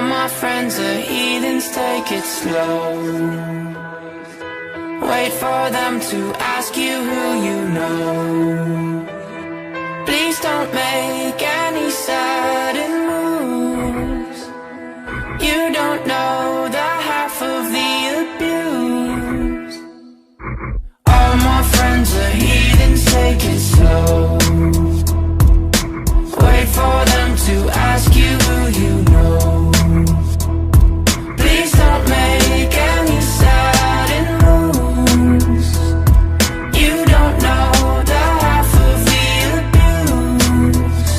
my friends are heathens, take it slow. Wait for them to ask you who you know. Please don't make any sudden moves. You don't know the half of the abuse. All my friends are heathens, take it slow. Wait for them to ask you who you know. Please don't make any sudden moves. You don't know the half of the abuse.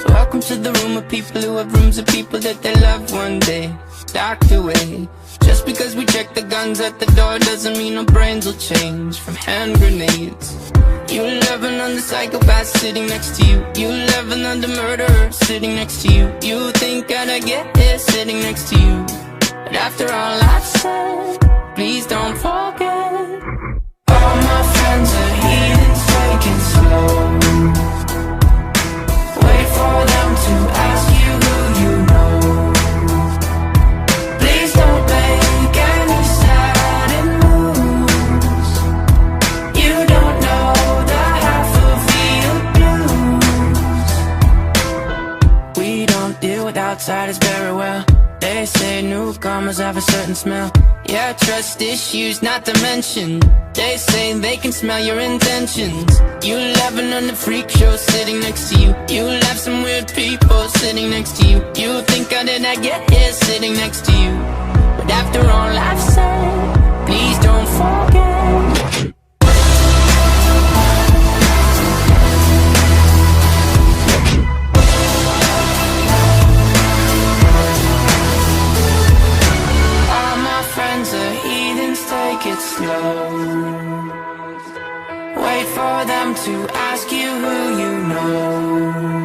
Welcome to the room of people who have rooms of people that they love one day docked away. Just because we check the guns at the door doesn't mean our brains will change from hand grenades. You love another psychopath sitting next to you. You love another murderer sitting next to you. You think I'd get here sitting next to you. But after all I've said, please don't forget. All my friends are heathens, take it slow. Wait for them to ask you who you know. Please don't make any sudden moves. You don't know the half of the abuse. We don't deal with outsiders very well. They say newcomers have a certain smell. Yeah, trust issues not to mention. They say they can smell your intentions. You laughing on the freak show sitting next to you. You laugh some weird people sitting next to you. You think I did not get here sitting next to you. But after all I've said, please don't forget. Take it slow. Wait for them to ask you who you know.